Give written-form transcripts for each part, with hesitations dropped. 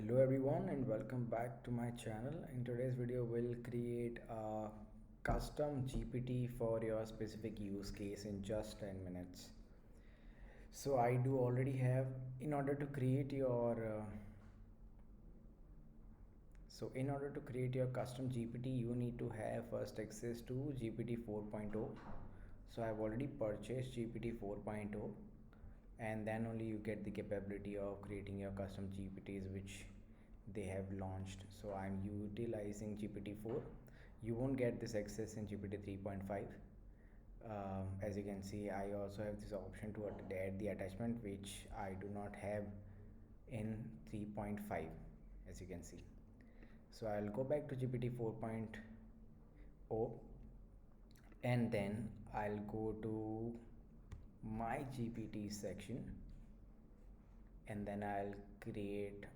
Hello everyone and welcome back to my channel. In today's video we'll create a custom GPT for your specific use case in just 10 minutes. So I do already have, in order to create your custom GPT, you need to have first access to GPT 4.0. So I've already purchased GPT 4.0, and then only you get the capability of creating your custom GPTs which they have launched. So I'm utilizing GPT-4. You won't get this access in GPT 3.5. As you can see, I also have this option to add the attachment, which I do not have in 3.5, as you can see. So I'll go back to GPT 4.0 and then I'll go to my GPT section, and then I'll click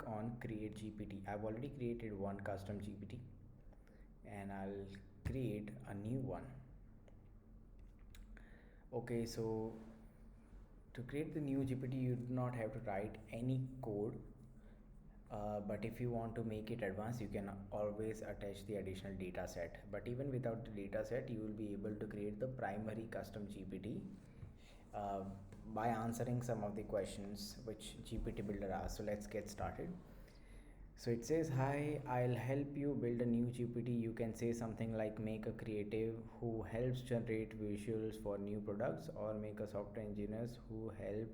on create GPT. I've already created one custom GPT and I'll create a new one. Okay, so to create the new GPT you do not have to write any code, but if you want to make it advanced you can always attach the additional data set. But even without the data set you will be able to create the primary custom GPT by answering some of the questions which GPT builder asks. So let's get started. So it says, hi, I'll help you build a new GPT. You can say something like make a creative who helps generate visuals for new products, or make a software engineers who help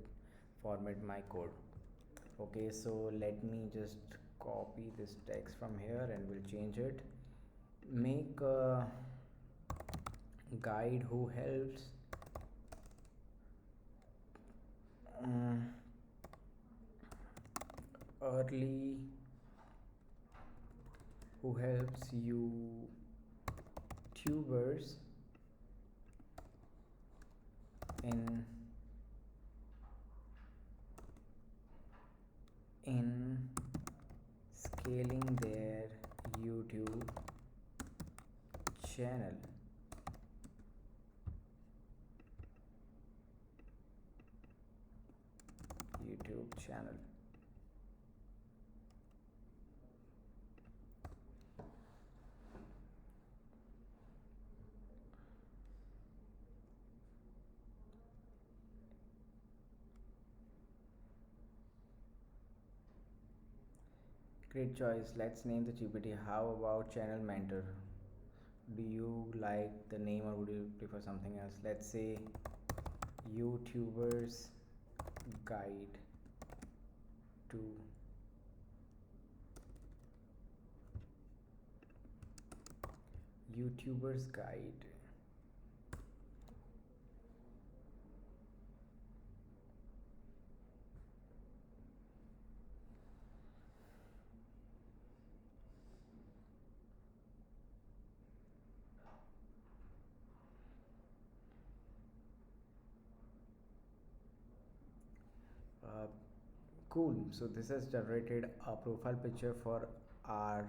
format my code. Okay, so let me just copy this text from here and we'll change it. Make a guide who helps early who helps YouTubers in scaling their YouTube channel. Great choice. Let's name the GPT. How about channel mentor? Do you like the name or would you prefer something else? Let's say YouTubers guide to YouTubers guide cool. So this has generated a profile picture for our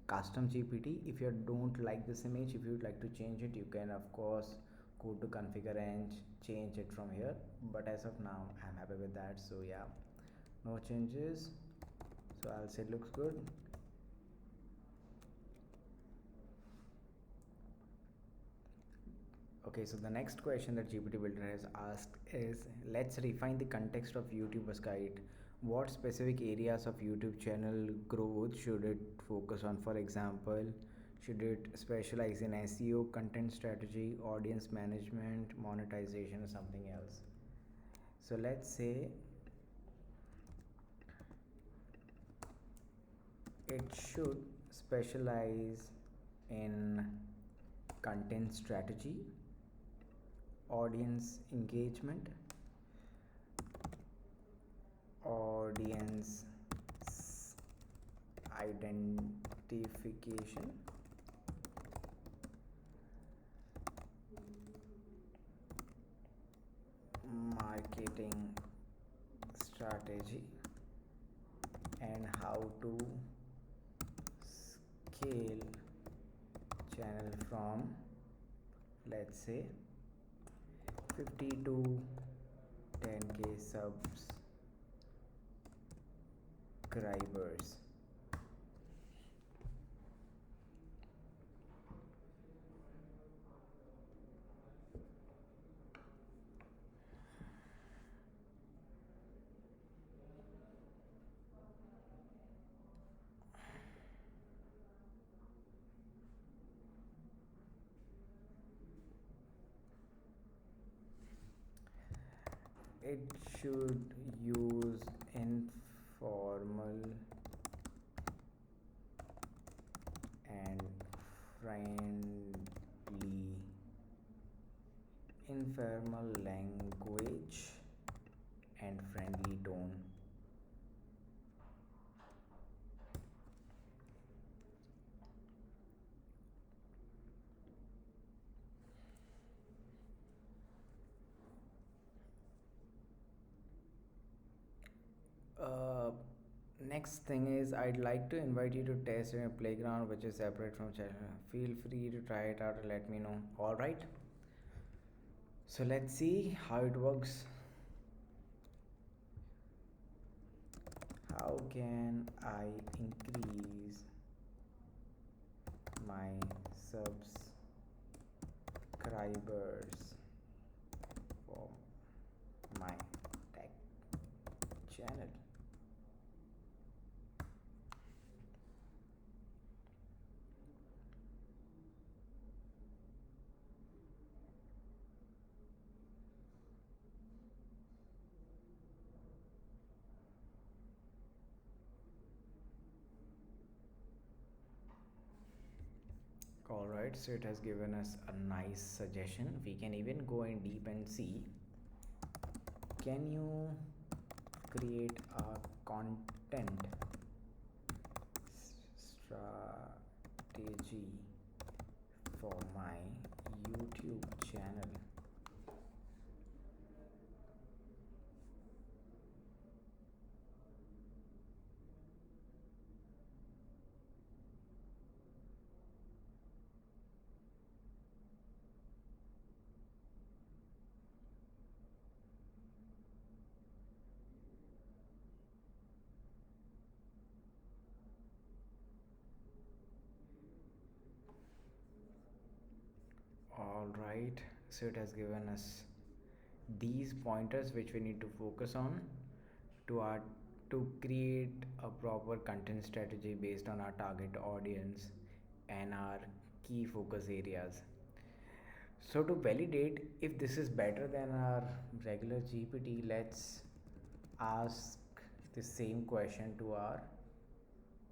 custom GPT. If you don't like this image, if you would like to change it, you can of course go to configure and change it from here, but as of now I'm happy with that. So yeah, no changes, so I'll say it looks good. Okay, so the next question that GPT builder has asked is, let's refine the context of YouTuber's guide. What specific areas of YouTube channel growth should it focus on? For example, should it specialize in SEO, content strategy, audience management, monetization, or something else? So let's say it should specialize in content strategy, audience engagement, audience identification, marketing strategy, and how to scale channel from, let's say, 50 to 10k subs subscribers. It should use informal and friendly informal language and friendly tone. Uh, Next thing is I'd like to invite you to test in a playground which is separate from children. Feel free to try it out and let me know. All right. So let's see how it works. How can I increase my subscribers for my tech channel? Alright, so it has given us a nice suggestion. We can even go in deep and see. Can you create a content strategy for my YouTube channel? All right, so it has given us these pointers which we need to focus on to our to create a proper content strategy based on our target audience and our key focus areas. So to validate if this is better than our regular GPT, let's ask the same question to our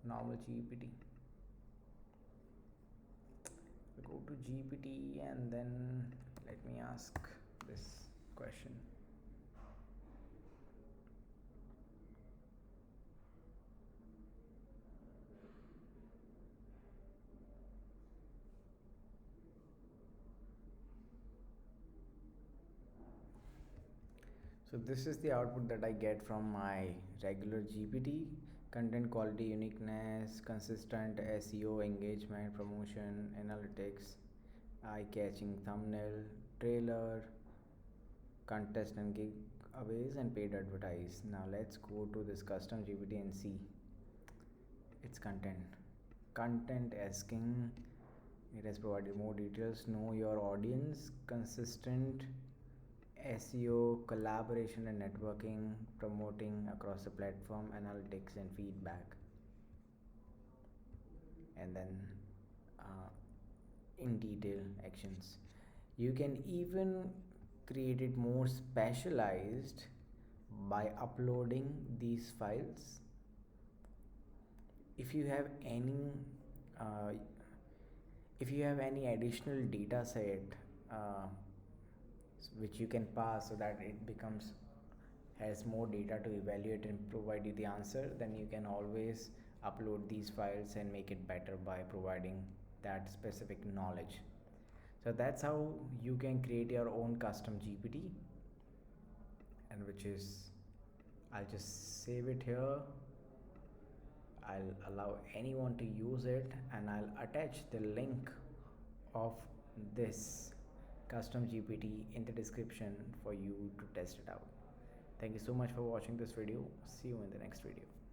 normal GPT. Go to GPT and then let me ask this question. So this is the output that I get from my regular GPT. Content quality, uniqueness, consistent SEO, engagement, promotion, analytics, eye-catching thumbnail, trailer, contest and giveaways, and paid advertise. Now let's go to this custom GPT and see its content. Content asking, it has provided more details. Know your audience, consistent SEO, collaboration and networking, promoting across the platform, analytics and feedback. And then in detail actions. You can even create it more specialized by uploading these files. If you have any uh, if you have any additional data set which you can pass so that it becomes has more data to evaluate and provide you the answer, then you can always upload these files and make it better by providing that specific knowledge. So that's how you can create your own custom GPT, and which is, I'll just save it here. I'll allow anyone to use it and I'll attach the link of this custom GPT in the description for you to test it out. Thank you so much for watching this video. See you in the next video.